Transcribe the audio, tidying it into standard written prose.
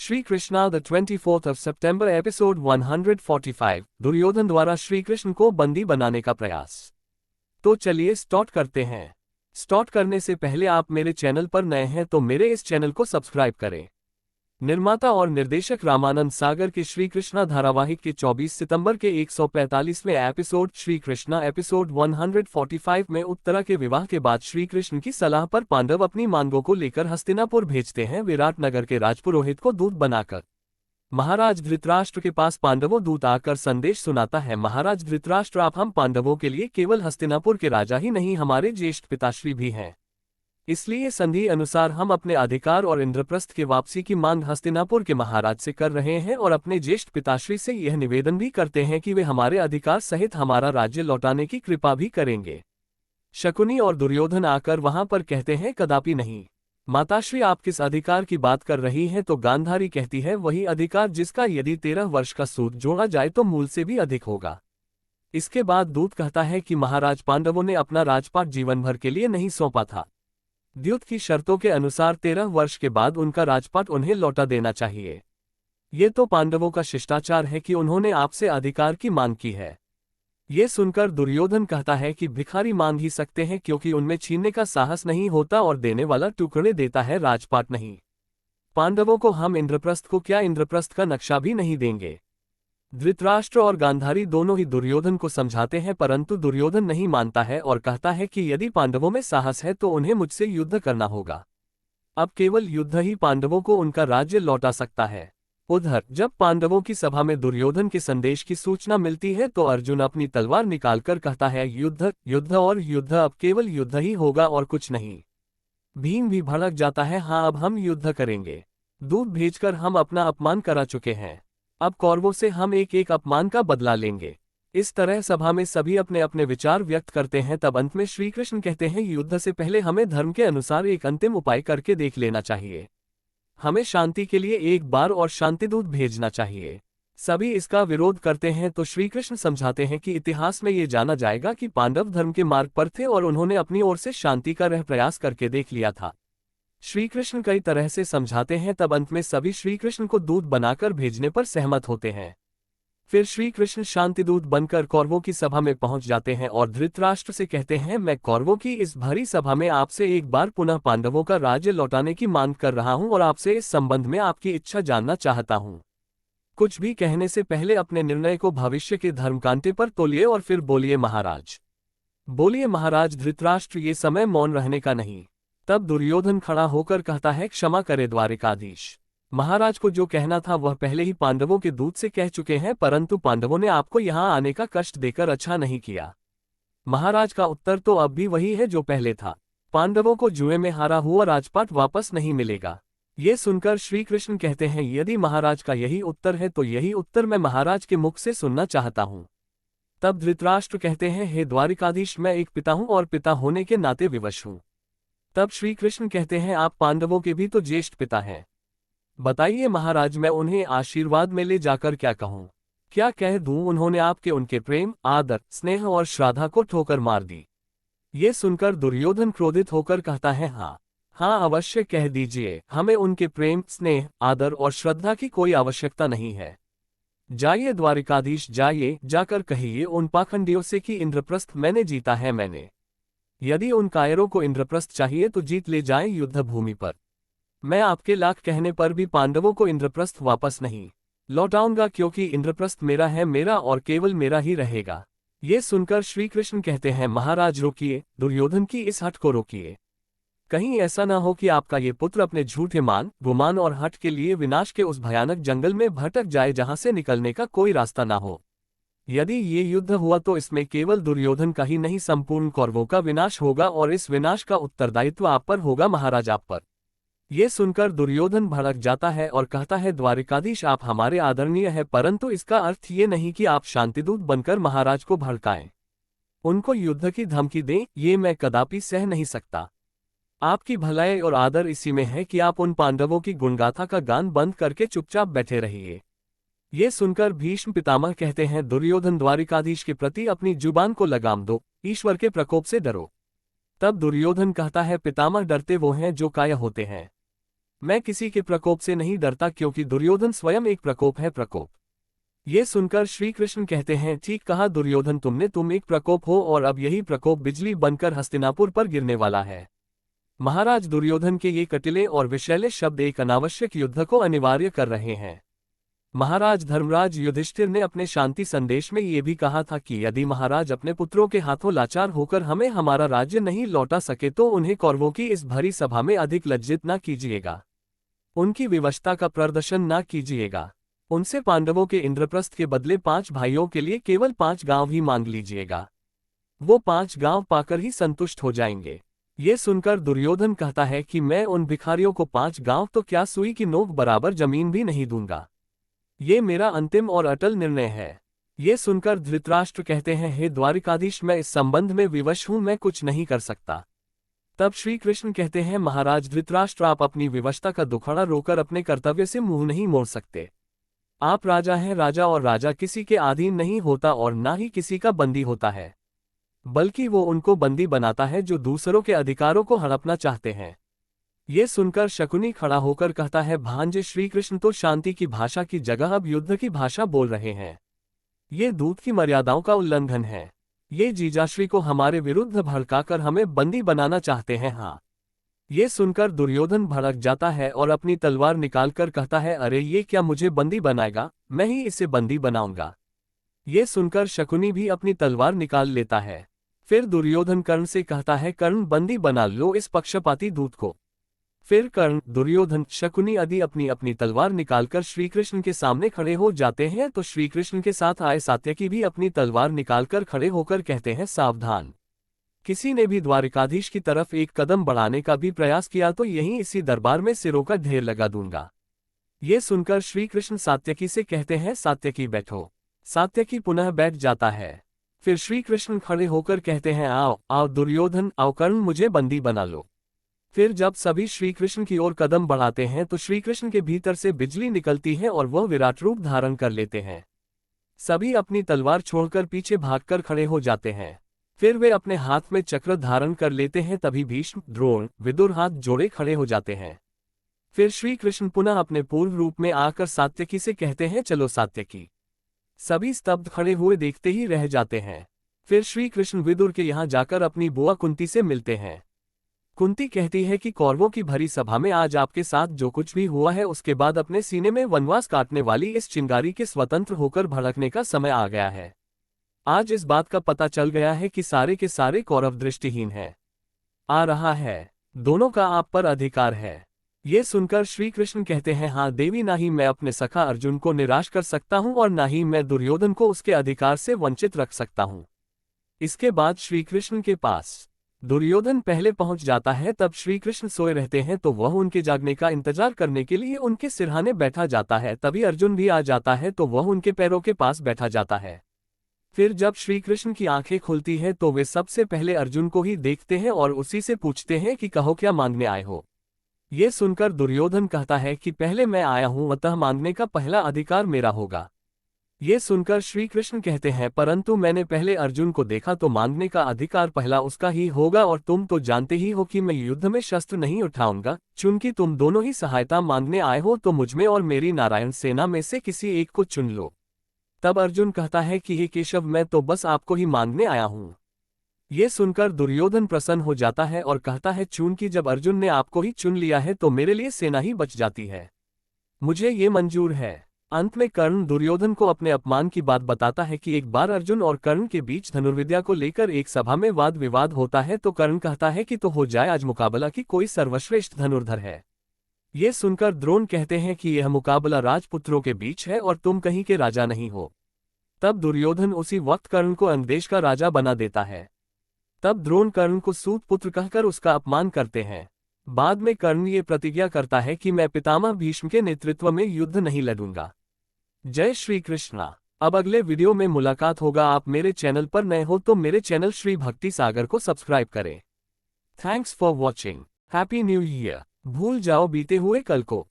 Shri Krishna the 24th of September episode 145 Duryodhan द्वारा श्री कृष्ण को बंदी बनाने का प्रयास। तो चलिए स्टार्ट करते हैं। स्टार्ट करने से पहले आप मेरे चैनल पर नए हैं तो मेरे इस चैनल को सब्सक्राइब करें। निर्माता और निर्देशक रामानंद सागर के श्री कृष्णा धारावाहिक के 24 सितंबर के 145वें एपिसोड श्री कृष्णा एपिसोड 145 में उत्तरा के विवाह के बाद श्री कृष्ण की सलाह पर पांडव अपनी मांगों को लेकर हस्तिनापुर भेजते हैं विराटनगर के राजपुरोहित को दूत बनाकर। महाराज धृतराष्ट्र के पास पांडवों दूत आकर संदेश सुनाता है, महाराज धृतराष्ट्र आप हम पांडवों के लिए केवल हस्तिनापुर के राजा ही नहीं हमारे ज्येष्ठ पिताश्री भी हैं, इसलिए संधि अनुसार हम अपने अधिकार और इंद्रप्रस्थ के वापसी की मांग हस्तिनापुर के महाराज से कर रहे हैं और अपने ज्येष्ठ पिताश्री से यह निवेदन भी करते हैं कि वे हमारे अधिकार सहित हमारा राज्य लौटाने की कृपा भी करेंगे। शकुनी और दुर्योधन आकर वहां पर कहते हैं कदापि नहीं, माताश्री आप किस अधिकार की बात कर रही हैं? तो गांधारी कहती है वही अधिकार जिसका यदि 13 वर्ष का सूद जोड़ा जाए तो मूल से भी अधिक होगा। इसके बाद दूत कहता है कि महाराज पांडवों ने अपना राजपाट जीवन भर के लिए नहीं सौंपा था, द्यूत की शर्तों के अनुसार 13 वर्ष के बाद उनका राजपाट उन्हें लौटा देना चाहिए। ये तो पांडवों का शिष्टाचार है कि उन्होंने आपसे अधिकार की मांग की है। ये सुनकर दुर्योधन कहता है कि भिखारी मांग ही सकते हैं क्योंकि उनमें छीनने का साहस नहीं होता और देने वाला टुकड़े देता है, राजपाट नहीं। पांडवों को हम इंद्रप्रस्थ को क्या इंद्रप्रस्थ का नक्शा भी नहीं देंगे। धृतराष्ट्र और गांधारी दोनों ही दुर्योधन को समझाते हैं परंतु दुर्योधन नहीं मानता है और कहता है कि यदि पांडवों में साहस है तो उन्हें मुझसे युद्ध करना होगा। अब केवल युद्ध ही पांडवों को उनका राज्य लौटा सकता है। उधर जब पांडवों की सभा में दुर्योधन के संदेश की सूचना मिलती है तो अर्जुन अपनी तलवार निकालकर कहता है युद्ध युद्ध और युद्ध, अब केवल युद्ध ही होगा और कुछ नहीं। भीम भी भड़क जाता है, हाँ अब हम युद्ध करेंगे, दूत भेजकर हम अपना अपमान करा चुके हैं, अब कौरवों से हम एक एक अपमान का बदला लेंगे। इस तरह सभा में सभी अपने अपने विचार व्यक्त करते हैं। तब अंत में श्री कृष्ण कहते हैं युद्ध से पहले हमें धर्म के अनुसार एक अंतिम उपाय करके देख लेना चाहिए, हमें शांति के लिए एक बार और शांतिदूत भेजना चाहिए। सभी इसका विरोध करते हैं तो श्री कृष्ण समझाते हैं कि इतिहास में ये जाना जाएगा कि पांडव धर्म के मार्ग पर थे और उन्होंने अपनी ओर से शांति का प्रयास करके देख लिया था। श्री कृष्ण कई तरह से समझाते हैं। तब अंत में सभी श्री कृष्ण को दूत बनाकर भेजने पर सहमत होते हैं। फिर श्री कृष्ण शांतिदूत बनकर कौरवों की सभा में पहुंच जाते हैं और धृतराष्ट्र से कहते हैं मैं कौरवों की इस भारी सभा में आपसे एक बार पुनः पांडवों का राज्य लौटाने की मांग कर रहा हूं और आपसे इस संबंध में आपकी इच्छा जानना चाहता हूं। कुछ भी कहने से पहले अपने निर्णय को भविष्य के धर्मकांटे पर तोलिए और फिर बोलिए महाराज। बोलिए महाराज। धृतराष्ट्र ये समय मौन रहने का नहीं। तब दुर्योधन खड़ा होकर कहता है क्षमा करे द्वारिकाधीश, महाराज को जो कहना था वह पहले ही पांडवों के दूत से कह चुके हैं परंतु पांडवों ने आपको यहां आने का कष्ट देकर अच्छा नहीं किया। महाराज का उत्तर तो अब भी वही है जो पहले था, पांडवों को जुए में हारा हुआ राजपाट वापस नहीं मिलेगा। ये सुनकर श्री कृष्ण कहते हैं यदि महाराज का यही उत्तर है तो यही उत्तर मैं महाराज के मुख से सुनना चाहता हूं। तब धृतराष्ट्र कहते हैं हे द्वारिकाधीश, मैं एक पिता हूं और पिता होने के नाते विवश हूं। तब श्री कृष्ण कहते हैं आप पांडवों के भी तो ज्येष्ठ पिता हैं, बताइए महाराज मैं उन्हें आशीर्वाद में ले जाकर क्या कहूं, क्या कह दूं उन्होंने आपके उनके प्रेम आदर स्नेह और श्रद्धा को ठोकर मार दी। ये सुनकर दुर्योधन क्रोधित होकर कहता है हाँ हाँ अवश्य कह दीजिए, हमें उनके प्रेम स्नेह आदर और श्रद्धा की कोई आवश्यकता नहीं है। जाइए द्वारिकाधीश जाइए, जाकर कहिए उन पाखंडियों से कि इंद्रप्रस्थ मैंने जीता है मैंने। यदि उन कायरों को इंद्रप्रस्थ चाहिए तो जीत ले जाएं युद्ध भूमि पर। मैं आपके लाख कहने पर भी पांडवों को इंद्रप्रस्थ वापस नहीं लौटाऊंगा क्योंकि इंद्रप्रस्थ मेरा है, मेरा और केवल मेरा ही रहेगा। ये सुनकर श्री कृष्ण कहते हैं महाराज रोकिए, दुर्योधन की इस हठ को रोकिए। कहीं ऐसा न हो कि आपका ये पुत्र अपने झूठे मान गुमान और हठ के लिए विनाश के उस भयानक जंगल में भटक जाए जहां से निकलने का कोई रास्ता न हो। यदि ये युद्ध हुआ तो इसमें केवल दुर्योधन का ही नहीं संपूर्ण कौरवों का विनाश होगा और इस विनाश का उत्तरदायित्व आप पर होगा महाराज, आप पर। ये सुनकर दुर्योधन भड़क जाता है और कहता है द्वारिकाधीश आप हमारे आदरणीय है परंतु इसका अर्थ ये नहीं कि आप शांतिदूत बनकर महाराज को भड़काएं, उनको युद्ध की धमकी दें, ये मैं कदापि सह नहीं सकता। आपकी भलाई और आदर इसी में है कि आप उन पांडवों की गुणगाथा का गान बंद करके चुपचाप बैठे रहिए। ये सुनकर भीष्म पितामह कहते हैं दुर्योधन द्वारिकाधीश के प्रति अपनी जुबान को लगाम दो, ईश्वर के प्रकोप से डरो। तब दुर्योधन कहता है पितामह डरते वो हैं जो काया होते हैं, मैं किसी के प्रकोप से नहीं डरता क्योंकि दुर्योधन स्वयं एक प्रकोप है। प्रकोप। ये सुनकर श्री कृष्ण कहते हैं, ठीक कहा दुर्योधन तुमने, तुम एक प्रकोप हो और अब यही प्रकोप बिजली बनकर हस्तिनापुर पर गिरने वाला है। महाराज दुर्योधन के ये कटिले और विषैले शब्द एक अनावश्यक युद्ध को अनिवार्य कर रहे हैं। महाराज धर्मराज युधिष्ठिर ने अपने शांति संदेश में ये भी कहा था कि यदि महाराज अपने पुत्रों के हाथों लाचार होकर हमें हमारा राज्य नहीं लौटा सके तो उन्हें कौरवों की इस भरी सभा में अधिक लज्जित न कीजिएगा, उनकी विवशता का प्रदर्शन न कीजिएगा, उनसे पांडवों के इंद्रप्रस्थ के बदले 5 भाइयों के लिए केवल 5 गांव ही मांग लीजिएगा, वो 5 गांव पाकर ही संतुष्ट हो जाएंगे। ये सुनकर दुर्योधन कहता है कि मैं उन भिखारियों को 5 गांव तो क्या सुई की नोक बराबर जमीन भी नहीं दूंगा, ये मेरा अंतिम और अटल निर्णय है। ये सुनकर धृतराष्ट्र कहते हैं, हे द्वारिकाधीश मैं इस संबंध में विवश हूं, मैं कुछ नहीं कर सकता। तब श्री कृष्ण कहते हैं, महाराज धृतराष्ट्र आप अपनी विवशता का दुखड़ा रोकर अपने कर्तव्य से मुंह नहीं मोड़ सकते। आप राजा हैं, राजा और राजा किसी के अधीन नहीं होता और ना ही किसी का बंदी होता है, बल्कि वो उनको बंदी बनाता है जो दूसरों के अधिकारों को हड़पना चाहते हैं। ये सुनकर शकुनी खड़ा होकर कहता है, भांजे श्री कृष्ण तो शांति की भाषा की जगह अब युद्ध की भाषा बोल रहे हैं। ये दूत की मर्यादाओं का उल्लंघन है। ये जीजाश्री को हमारे विरुद्ध भड़काकर हमें बंदी बनाना चाहते हैं। हाँ। ये सुनकर दुर्योधन भड़क जाता है और अपनी तलवार निकालकर कहता है, अरे ये क्या मुझे बंदी बनाएगा, मैं ही इसे बंदी बनाऊंगा। ये सुनकर शकुनी भी अपनी तलवार निकाल लेता है। फिर दुर्योधन कर्ण से कहता है, कर्ण बंदी बना लो इस पक्षपाती दूत को। फिर कर्ण, दुर्योधन, शकुनी आदि अपनी अपनी तलवार निकालकर श्रीकृष्ण के सामने खड़े हो जाते हैं। तो श्रीकृष्ण के साथ आए सात्यकी भी अपनी तलवार निकालकर खड़े होकर कहते हैं, सावधान, किसी ने भी द्वारिकाधीश की तरफ एक कदम बढ़ाने का भी प्रयास किया तो यहीं इसी दरबार में सिरों का ढेर लगा दूंगा। ये सुनकर श्रीकृष्ण सात्यकी से कहते हैं, सात्यकी बैठो। सात्यकी पुनः बैठ जाता है। फिर श्रीकृष्ण खड़े होकर कहते हैं, आओ आओ दुर्योधन, आओ कर्ण, मुझे बंदी बना लो। फिर जब सभी श्रीकृष्ण की ओर कदम बढ़ाते हैं तो श्रीकृष्ण के भीतर से बिजली निकलती है और वह विराट रूप धारण कर लेते हैं। सभी अपनी तलवार छोड़कर पीछे भागकर खड़े हो जाते हैं। फिर वे अपने हाथ में चक्र धारण कर लेते हैं। तभी भीष्म, द्रोण, विदुर हाथ जोड़े खड़े हो जाते हैं। फिर श्रीकृष्ण पुनः अपने पूर्व रूप में आकर सात्यकी से कहते हैं, चलो सात्यकी। सभी स्तब्ध खड़े हुए देखते ही रह जाते हैं। फिर श्रीकृष्ण विदुर के यहाँ जाकर अपनी बुआ कुंती से मिलते हैं। कुंती कहती है कि कौरवों की भरी सभा में आज आपके साथ जो कुछ भी हुआ है उसके बाद अपने सीने में वनवास काटने वाली इस चिंगारी के स्वतंत्र होकर भड़कने का समय आ गया है। आज इस बात का पता चल गया है कि सारे के सारे कौरव दृष्टिहीन हैं। आ रहा है, दोनों का आप पर अधिकार है। ये सुनकर श्रीकृष्ण कहते हैं, हाँ देवी, ना ही मैं अपने सखा अर्जुन को निराश कर सकता हूँ और ना ही मैं दुर्योधन को उसके अधिकार से वंचित रख सकता हूँ। इसके बाद श्रीकृष्ण के पास दुर्योधन पहले पहुंच जाता है। तब श्रीकृष्ण सोए रहते हैं तो वह उनके जागने का इंतजार करने के लिए उनके सिरहाने बैठा जाता है। तभी अर्जुन भी आ जाता है तो वह उनके पैरों के पास बैठा जाता है। फिर जब श्रीकृष्ण की आंखें खुलती है तो वे सबसे पहले अर्जुन को ही देखते हैं और उसी से पूछते हैं कि कहो क्या मांगने आए हो। ये सुनकर दुर्योधन कहता है कि पहले मैं आया हूं, अतः मांगने का पहला अधिकार मेरा होगा। ये सुनकर श्रीकृष्ण कहते हैं, परंतु मैंने पहले अर्जुन को देखा तो मांगने का अधिकार पहला उसका ही होगा और तुम तो जानते ही हो कि मैं युद्ध में शस्त्र नहीं उठाऊंगा। चूंकि तुम दोनों ही सहायता मांगने आए हो तो मुझमें और मेरी नारायण सेना में से किसी एक को चुन लो। तब अर्जुन कहता है कि हे केशव, मैं तो बस आपको ही मांगने आया हूं। ये सुनकर दुर्योधन प्रसन्न हो जाता है और कहता है, चूंकि जब अर्जुन ने आपको ही चुन लिया है तो मेरे लिए सेना ही बच जाती है, मुझे ये मंजूर है। अंत में कर्ण दुर्योधन को अपने अपमान की बात बताता है कि एक बार अर्जुन और कर्ण के बीच धनुर्विद्या को लेकर एक सभा में वाद विवाद होता है तो कर्ण कहता है कि तो हो जाए आज मुकाबला की कोई सर्वश्रेष्ठ धनुर्धर है। ये सुनकर द्रोण कहते हैं कि यह मुकाबला राजपुत्रों के बीच है और तुम कहीं के राजा नहीं हो। तब दुर्योधन उसी वक्त कर्ण को अंगदेश का राजा बना देता है। तब द्रोण कर्ण को सूत पुत्र कहकर उसका अपमान करते हैं। बाद में कर्ण ये प्रतिज्ञा करता है कि मैं पितामह भीष्म के नेतृत्व में युद्ध नहीं लड़ूंगा। जय श्री कृष्णा। अब अगले वीडियो में मुलाकात होगा। आप मेरे चैनल पर नए हो तो मेरे चैनल श्री भक्ति सागर को सब्सक्राइब करें। Thanks for watching. Happy new year. भूल जाओ बीते हुए कल को।